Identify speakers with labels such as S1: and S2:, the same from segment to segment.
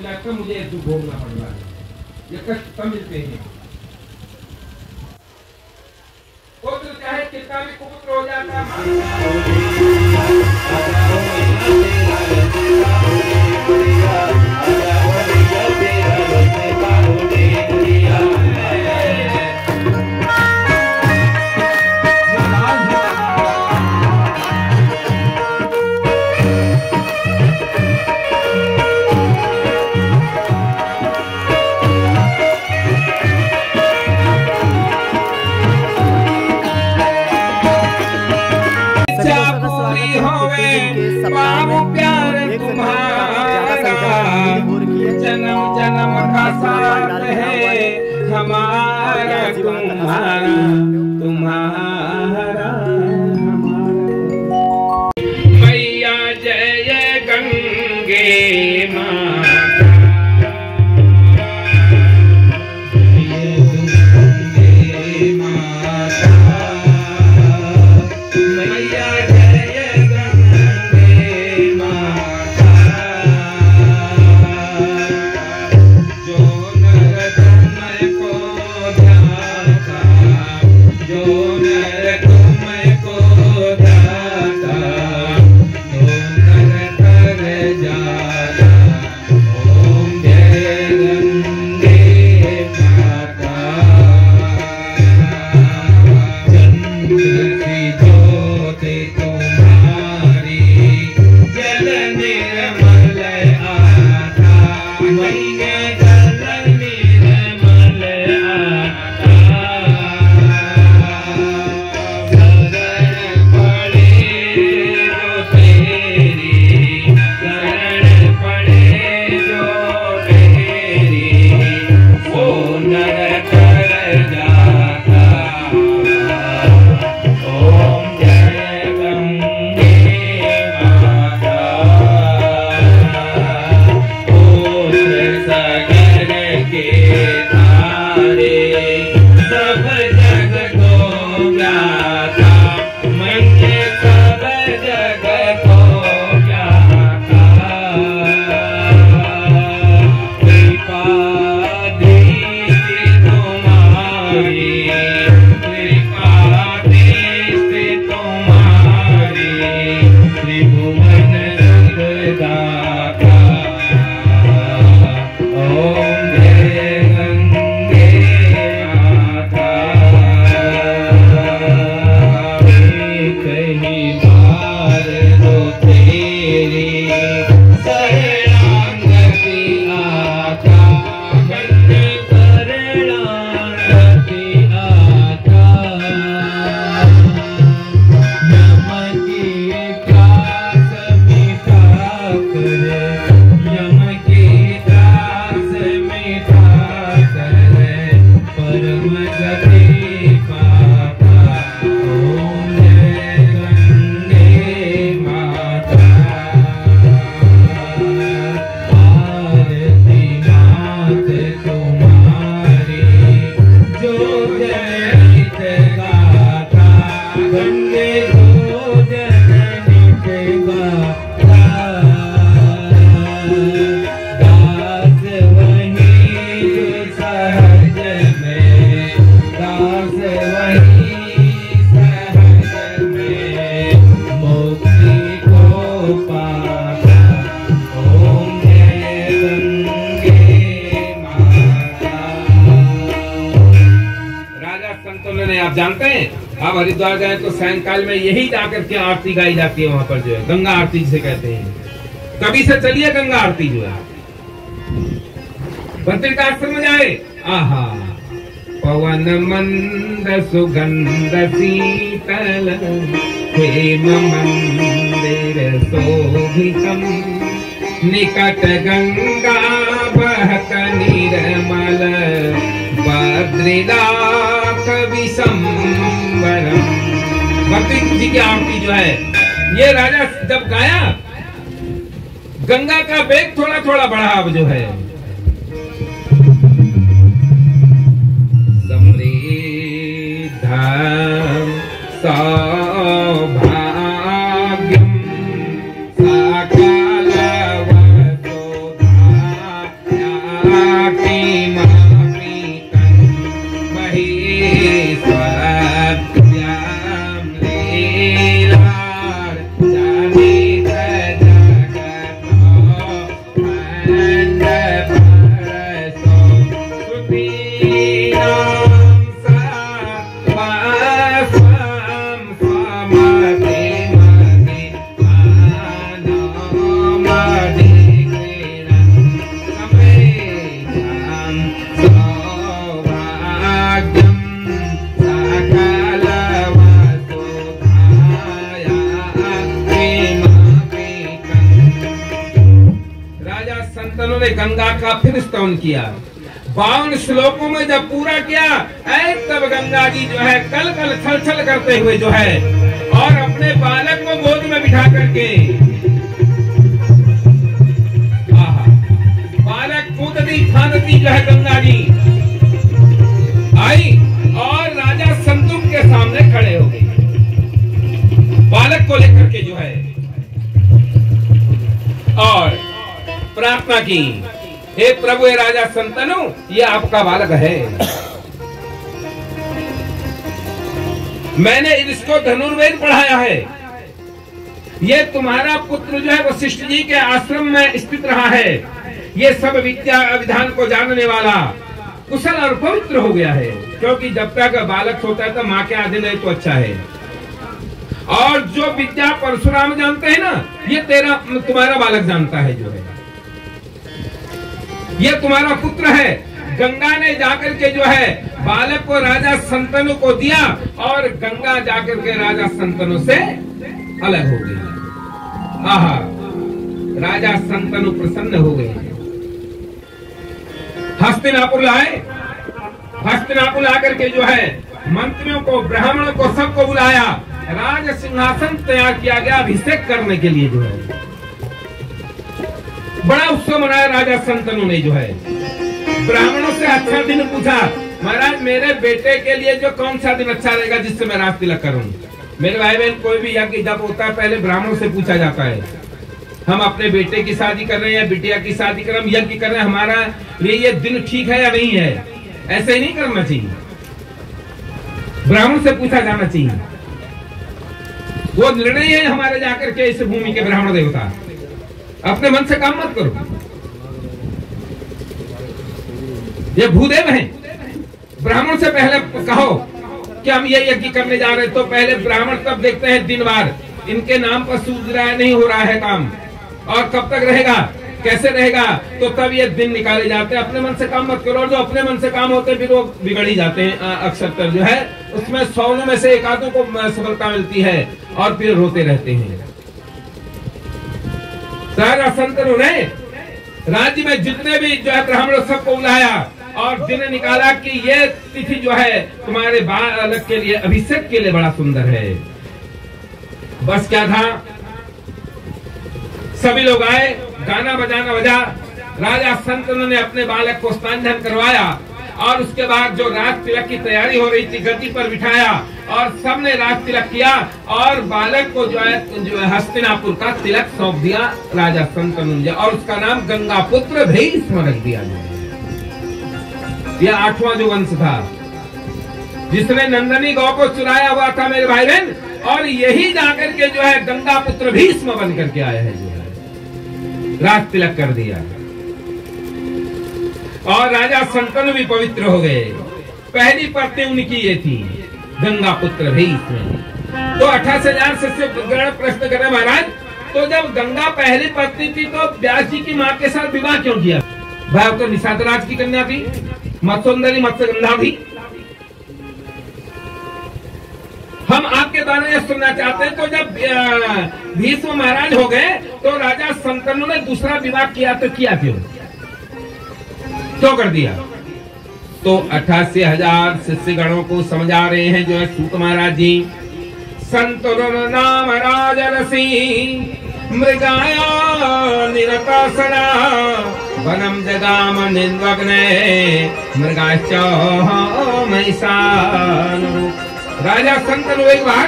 S1: जाए तो मुझे दुख भोगना पड़ रहा है, ये कष्ट कम मिलते हैं। पुत्र चाहे कितना भी कुपुत्र हो जाता है, जन्म जन्म का साथ है हमारा तुम्हारा तुम्हारा। मैया जय गंगे माता, जय माता, मैया जय गंगे माता। जो नर तुमको ध्याता, जो नर तुमको ध्याता, जो नर कर जाता। ओम जय गंगे माता। चंद्र की ज्योति तुम्हारी, जल निर्मल आता। मैया जल निर्मल आता। शरण पड़े जो तेरी, शरण पड़े जो तेरी, वो नर कर जाता। ओम जय गंगे माता। पुत्र सागर के तारे, सब जग को ज्ञाता। मैंने सब जग को ज्ञाता। कृपा दृष्टि तुम्हारी, कृपा दृष्टि तुम्हारी, त्रिभुवन सुखदाता। ओम जय गंगे माता। कहीं बार दो तेरी, शरणागति आता। गंगे शरणागति आता। यम की त्रास मिटा कर, यम की त्रास मिटा कर, परम गति पाता। ओम जय गंगे माता। आरती नाथ तुम्हारी, जो जनित गाता। गंगे जो जनित गाता। दास वही जो सहज में, दास वही सहज में, मुक्ति को पाता। ओम जय गंगे माता। राजा संतों ने, आप जानते हैं, आप हरिद्वार जाए तो सायंकाल में यही जाकर के आरती गाई जाती है। वहां पर जो है गंगा आरती जिसे कहते हैं, कभी से चलिए गंगा आरती जो है। बद्रिकाश्रम में जाए, आहा, पवन मंद सुगंध शीतल, हेम मंदिर शोभितम, निकट गंगा बहत निर्मल, बद्रीनाथ विशंबरम। बद्री जी की आरती जो है, ये राजा जब गाया, गंगा का वेग थोड़ा थोड़ा बढ़ा। अब जो है समृद्ध सौभाग्यम सकल वसुधा उन्होंने गंगा का फिर स्तवन किया। 52 श्लोकों में जब पूरा किया तब गंगा जी जो है कल कल छल छल करते हुए जो है और अपने बालक को गोद में बिठा करके बालक कूदती फांदती जो है गंगा जी आई और राजा संतुक के सामने खड़े हो गए, बालक को लेकर के जो है, और प्रार्थना की, हे प्रभु, हे राजा संतनु, ये आपका बालक है। मैंने इसको धनुर्वेद पढ़ाया है। ये तुम्हारा पुत्र जो है वशिष्ठ जी के आश्रम में स्थित रहा है। ये सब विद्या विधान को जानने वाला कुशल और पवित्र हो गया है, क्योंकि जब तक बालक होता है तो माँ के आधे नहीं तो अच्छा है। और जो विद्या परशुराम जानते हैं ना, ये तुम्हारा बालक जानता है जो है, ये तुम्हारा पुत्र है। गंगा ने जाकर के जो है बालक को राजा संतनु को दिया और गंगा जाकर के राजा संतनु से अलग हो गई। आहा, राजा संतनु प्रसन्न हो गए। हस्तिनापुर लाए, हस्तिनापुर आकर के जो है मंत्रियों को, ब्राह्मणों को, सबको बुलाया। राज सिंहासन तैयार किया गया अभिषेक करने के लिए जो है। बड़ा उत्सव मनाया राजा संतनु ने जो है। ब्राह्मणों से अच्छा दिन पूछा, महाराज मेरे बेटे के लिए जो कौन सा दिन अच्छा रहेगा जिससे मैं राज तिलक करूं। मेरे भाई बहन, कोई भी यज्ञ जब होता है पहले ब्राह्मणों से पूछा जाता है, हम अपने बेटे की शादी कर रहे हैं या बिटिया की शादी कर रहे हैं, यज्ञ कर रहे हैं, हमारा लिए ये दिन ठीक है या नहीं है। ऐसे ही नहीं करना चाहिए, ब्राह्मण से पूछा जाना चाहिए। वो निर्णय है हमारे जाकर के इस भूमि के ब्राह्मण देवता। अपने मन से काम मत करो, ये भूदेव हैं। ब्राह्मण से पहले कहो कि हम ये यज्ञ करने जा रहे हैं, तो पहले ब्राह्मण तब देखते हैं दिन बार इनके नाम पर सूझ रहा है नहीं हो रहा है काम, और कब तक रहेगा, कैसे रहेगा, तो तब ये दिन निकाले जाते हैं। अपने मन से काम मत करो, और जो अपने मन से काम होते हैं फिर वो बिगड़ ही जाते हैं। अक्सर जो है उसमें 100 में से एक आधों को सफलता मिलती है और फिर रोते रहते हैं। राजा संतनु ने राज्य में जितने भी जो है ब्राह्मणों सबको बुलाया और दिन निकाला कि ये तिथि जो है तुम्हारे बालक के लिए अभिषेक के लिए बड़ा सुंदर है। बस क्या था, सभी लोग आए, गाना बजाना बजा। राजा संतनु ने अपने बालक को स्नान ध्यान करवाया और उसके बाद जो राज तिलक की तैयारी हो रही थी गद्दी पर बिठाया और सबने राज तिलक किया और बालक को जो है हस्तिनापुर का तिलक सौंप दिया राजा संतनु ने, और उसका नाम गंगा पुत्र भीष्म रख दिया। यह 8वां जो वंश था जिसने नंदनी गौ को चुराया हुआ था मेरे भाई बहन, और यही जाकर के जो है गंगा पुत्र भीष्म बन करके आया है, जो है राज तिलक कर दिया और राजा संतनु भी पवित्र हो गए। पहली पत्नी उनकी ये थी, गंगा पुत्र भीष्म। तो 28,000 शिष्य प्रश्न कर रहे महाराज, तो जब गंगा पहली पत्नी थी तो व्यास जी की माँ के साथ विवाह क्यों किया? भाई तो निषादराज की कन्या थी, मत्स्योंदरी मत्स्यगंधा थी। हम आपके द्वारा यह सुनना चाहते हैं, तो जब भीष्म महाराज हो गए तो राजा संतनु ने दूसरा विवाह किया, तो किया क्यों कर दिया? तो 88,000 शिष्यगणों को समझा रहे हैं जो है सूत महाराज जी। संतनु नाम राजरसी मृगाया निरतासना वनम जगाम निन्वग्ने मृगाश्च महिषानु। राजा संतनु एक बार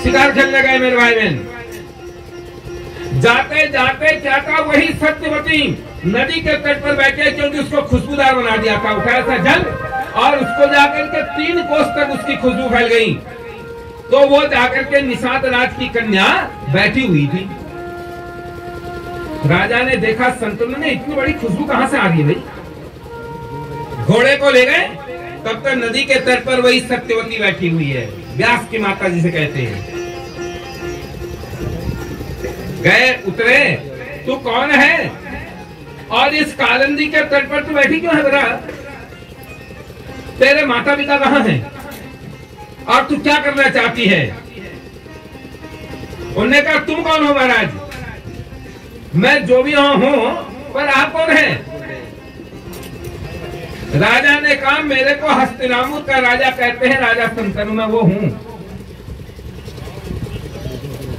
S1: शिकार खेलने गए मेरे भाई बहन। जाते जाते क्या था, वही सत्यवती नदी के तट पर बैठे, क्योंकि उसको खुशबूदार बना दिया था। उठाया था जल और उसको जाकर के 3 कोस तक उसकी खुशबू फैल गई। तो वो जाकर के निषाद राज की कन्या बैठी हुई थी। राजा ने देखा संतनु ने इतनी बड़ी खुशबू कहां से आ रही है भाई। घोड़े को ले गए, तब तक नदी के तट पर वही सत्यवती बैठी हुई है, व्यास की माता जिसे कहते हैं। गए, उतरे, तू कौन है और इस कालिंदी के तट पर तू बैठी क्यों है बेटा? तेरे माता पिता कहां हैं और तू क्या करना चाहती है? उन्होंने कहा तुम कौन हो महाराज? मैं जो भी हूं, पर राजा ने कहा मेरे को हस्तिनापुर का राजा कहते हैं, राजा शंतनु में वो हूं,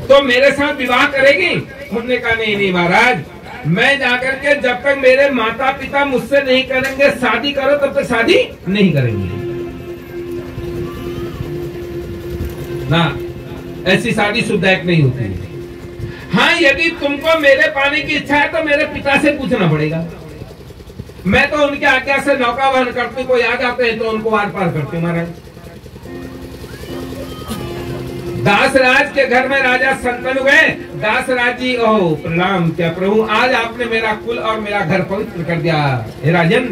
S1: तो मेरे साथ विवाह करेगी? उन्होंने कहा नहीं नहीं महाराज, मैं जाकर के जब तक मेरे माता पिता मुझसे नहीं करेंगे शादी करो तब तक शादी नहीं करेंगे ना, ऐसी शादी शुद्धैक नहीं होती। हाँ, यदि तुमको मेरे पाने की इच्छा है तो मेरे पिता से पूछना पड़ेगा। मैं तो उनकी आज्ञा से नौका वहन करती, कोई आ जाते हैं तो उनको आर पार करती हूँ महाराज। दासराज के घर में राजा शंतनु गए। दासराज जी, ओह प्रणाम, क्या प्रभु आज आपने मेरा कुल और मेरा घर पवित्र कर दिया। हे राजन,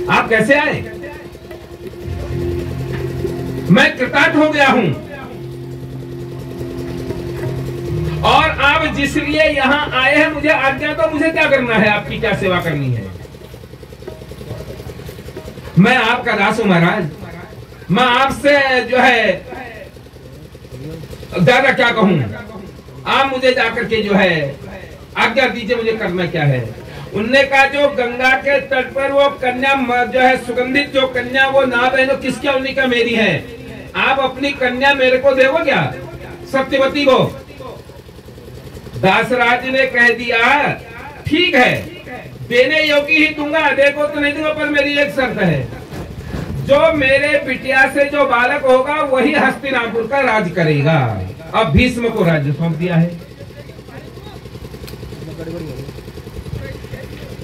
S1: आप कैसे आए? मैं कृतार्थ हो गया हूं, और आप जिस लिए यहाँ आए हैं मुझे आज्ञा तो मुझे क्या करना है, आपकी क्या सेवा करनी है? मैं आपका दास हूं महाराज, मैं आपसे जो है ज्यादा क्या कहूं, आप मुझे जाकर के जो है आज्ञा दीजिए, मुझे करना क्या है। उनने कहा जो गंगा के तट पर वो कन्या जो है सुगंधित जो कन्या, वो ना बहनों किसकी, उन्हीं का मेरी है, आप अपनी कन्या मेरे को देवो क्या, सत्यवती को? दासराज ने कह दिया ठीक है, देने योग्य ही दूंगा, देखो तो नहीं दूंगा, पर मेरी एक शर्त है, जो मेरे बिटिया से जो बालक होगा वही हस्तिनापुर का राज करेगा। अब भीष्म को राज्य सौंप दिया है,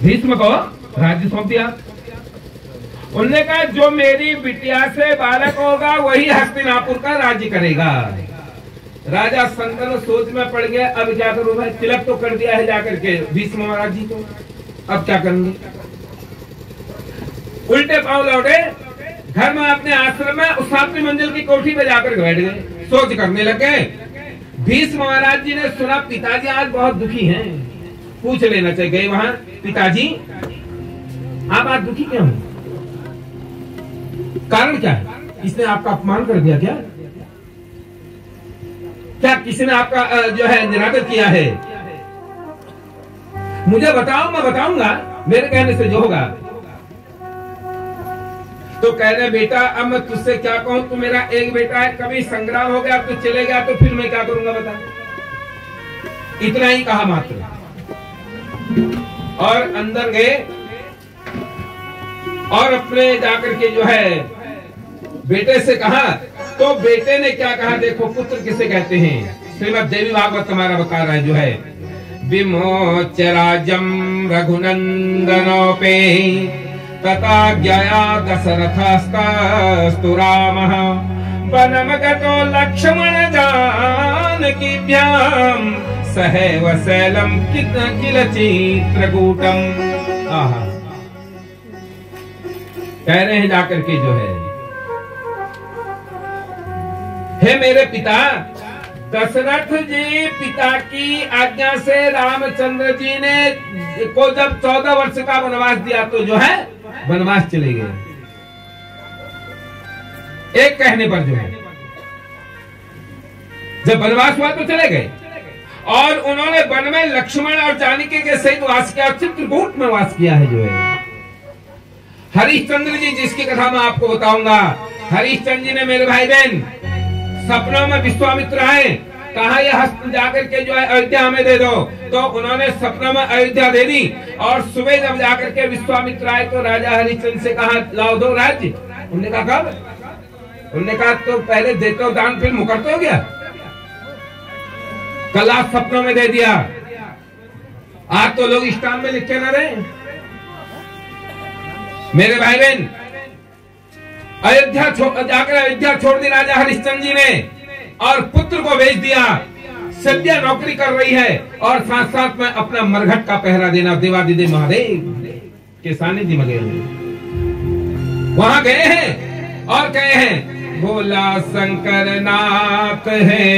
S1: भीष्म को राज्य सौंप दिया। उन्होंने कहा जो मेरी बिटिया से बालक होगा वही हस्तिनापुर का राज्य करेगा। राजा शंतनु सोच में पड़ गया, अब क्या करूं मैं, तिलक तो कर दिया है जाकर के भीष्म महाराज जी को, अब क्या करूंगी? उल्टे पांव लौटे घर में, अपने आश्रम में उस 7वीं मंजिल की कोठी पे जाकर बैठ गए, सोच करने लगे। भीष्म महाराज जी ने सुना पिताजी आज बहुत दुखी हैं, पूछ लेना चाहिए। गए वहां, पिताजी आप आज दुखी क्यों हैं? कारण क्या है? इसने आपका अपमान कर दिया क्या? क्या किसी ने आपका जो है निरादर किया है? मुझे बताओ, मैं बताऊंगा, मेरे कहने से जो होगा। तो कह रहे बेटा अब मैं तुझसे क्या कहूं, तू मेरा एक बेटा है, कभी संग्राम हो गया तो चले गया तो फिर मैं क्या करूंगा बता। इतना ही कहा मात्र, और अंदर गए और अपने जाकर के जो है बेटे से कहा। तो बेटे ने क्या कहा, देखो पुत्र किसे कहते हैं, श्रीमद् देवी भागवत तुम्हारा बता रहा है जो है, विमोच राजम रघुनंदनोपे तथा ज्ञया दशरथस्तु रामः वनम गतो लक्ष्मण जानकीभ्याम सहैव शैलम किल चित्रकूटम। आहा, कह रहे हैं जाकर के जो है, हे मेरे पिता, दशरथ जी पिता की आज्ञा से रामचंद्र जी ने को जब 14 वर्ष का वनवास दिया तो जो है वनवास चले गए, एक कहने पर जो है, जब वनवास हुआ तो चले गए, और उन्होंने वन में लक्ष्मण और जानकी के सहित वास किया, चित्रकूट में वास किया है जो है। हरिश्चंद्र जी जिसकी कथा मैं आपको बताऊंगा, हरिश्चंद्र जी ने मेरे भाई बहन सपनों में विश्वामित्र आए, कहा यह हस्त जाकर के जो है अयोध्या हमें दे दो, तो उन्होंने सपनों में अयोध्या दे दी। और सुबह जब जाकर के विश्वामित्र आए तो राजा हरिश्चंद्र से कहा लाओ दो राज्य। उन्होंने कहा कब? उन्होंने कहा तो पहले देते हो दान फिर मुकरते हो गया, कल आप सपनों में दे दिया, आज तो लोग स्टाम्प में लिख के ना रहे। मेरे भाई बहन जाकर अयोध्या छोड़ दी राजा हरिश्चंद्र जी ने, और पुत्र को भेज दिया। सद्या नौकरी कर रही है और साथ साथ में अपना मरघट का पहरा देना देवादिदेव महादेव के सानिध्य में गए, वहां गए हैं और कहे हैं भोला शंकर नाथ है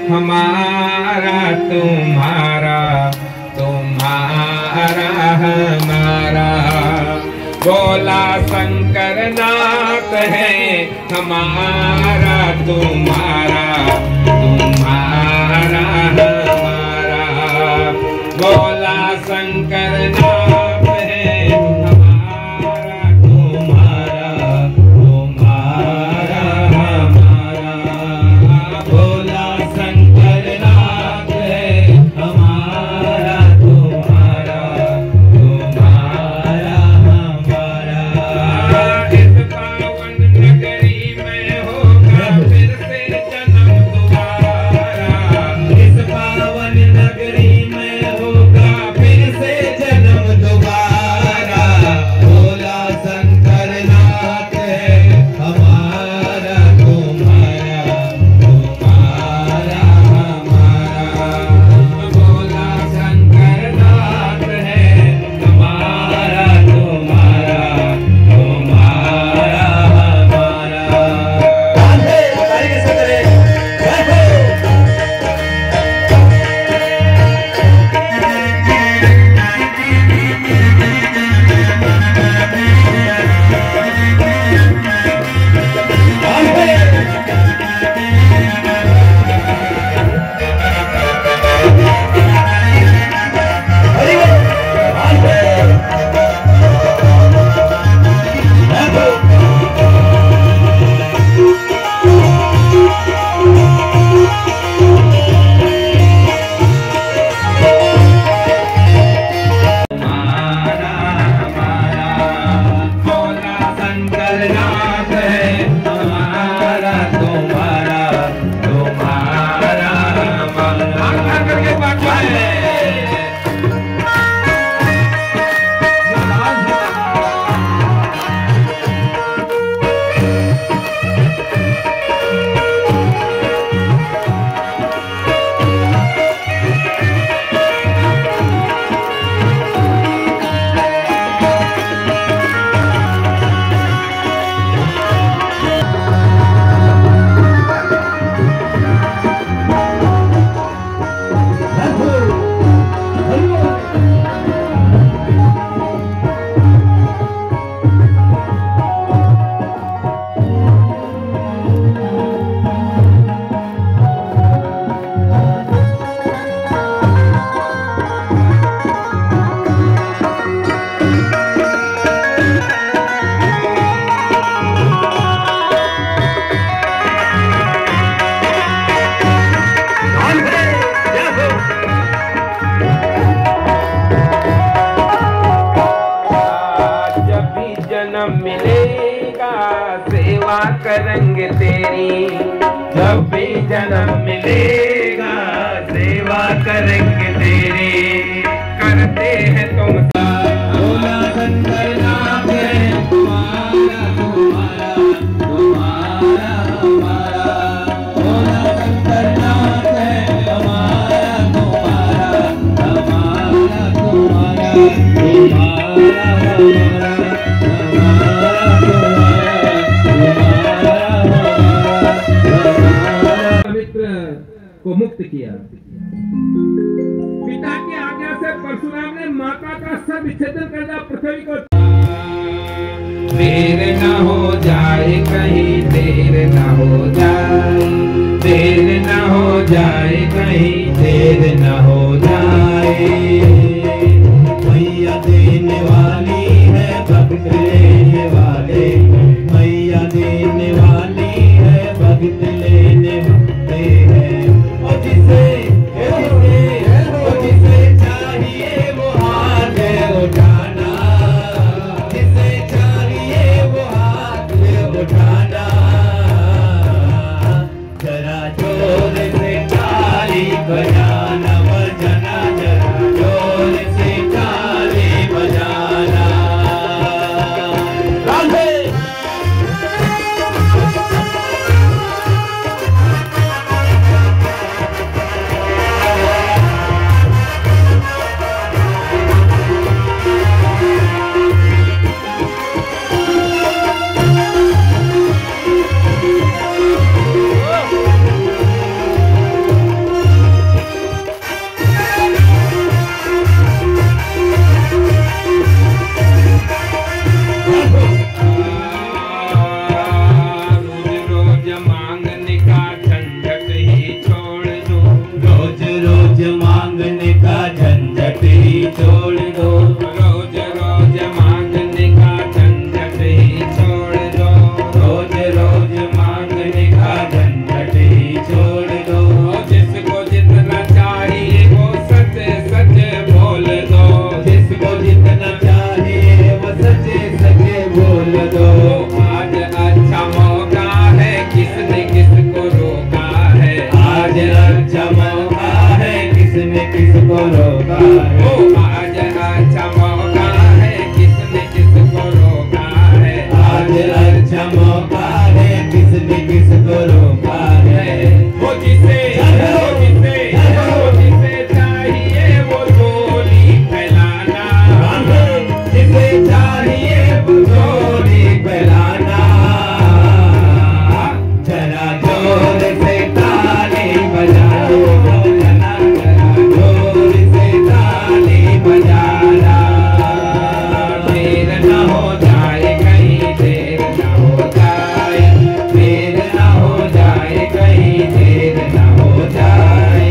S1: हमारा तुम्हारा, तुम्हारा हमारा। भोला शंकर नाथ है हमारा तुम्हारा, तुम्हारा हमारा। भोला शंकर नाथ है हमारा करेंगे तेरी, जब भी जन्म मिलेगा सेवा करेंगे तेरी। करते हैं तुम भोला शंकर नाम है तुम्हारा तुम्हारा तुम्हारा हमारा, भोला शंकर नाम है हमारा तुम्हारा हमारा तुम्हारा तुम्हारा हमारा पवित्र को मुक्त किया। पिता की आज्ञा से परशुराम ने माता का सब विच्छेदन कर दिया पृथ्वी को। देर न हो जाए कहीं, देर न हो जाए, देर न हो जाए कहीं, देर न हो जाए। मैया देने वाली है भक्त लेने वाले, मैया देने वाली है भक्त लेने वाले हैं। और जिसे चाहिए वो हाथ उठाना, जिसे चाहिए वो हाथ उठाना। जरा जोर से ताली बजाना बजाना, जरा जोर से ताली बजाना। राधे किसको रोका है, ओ आज अच्छा मौका है, किसने किसको रोका है, आज अच्छा मौका है, किसने किसको रोका है। वो जिसे चाहिए वो झोली फैलाना, जिसे चाहिए वो झोली फैलाना। जरा जोर से ताली बजाओ बजाना, देर न हो जाए कहीं, देर न हो जाए, देर न हो जाए कहीं, देर न हो जाए।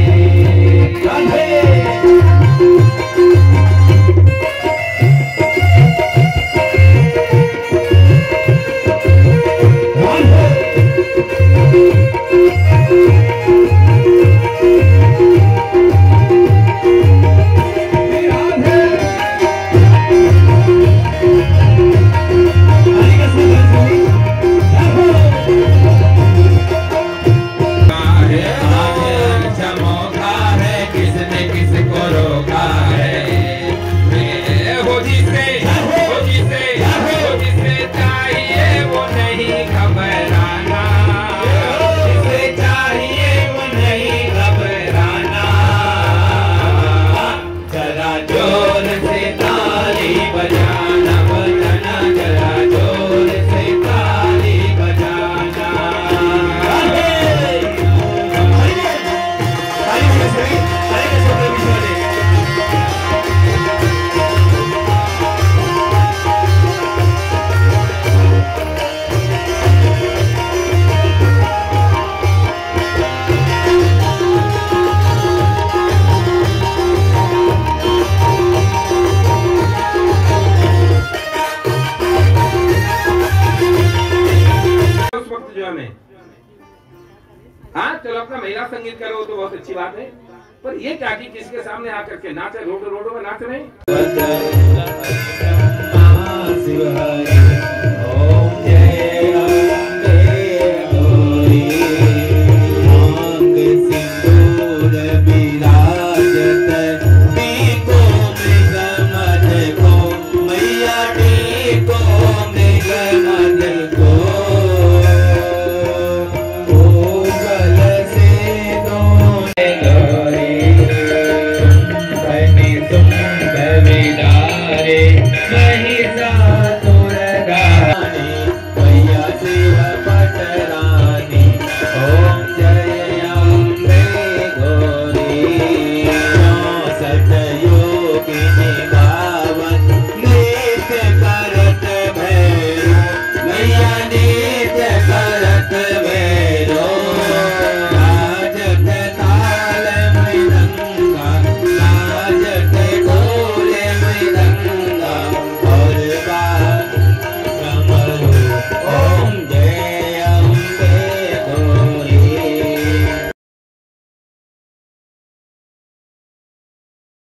S1: हाँ चलो अपना महिला संगीत करो तो बहुत अच्छी बात है, पर ये क्या कि किसके सामने आकर के नाचे, रोड में नाच रहे हैं।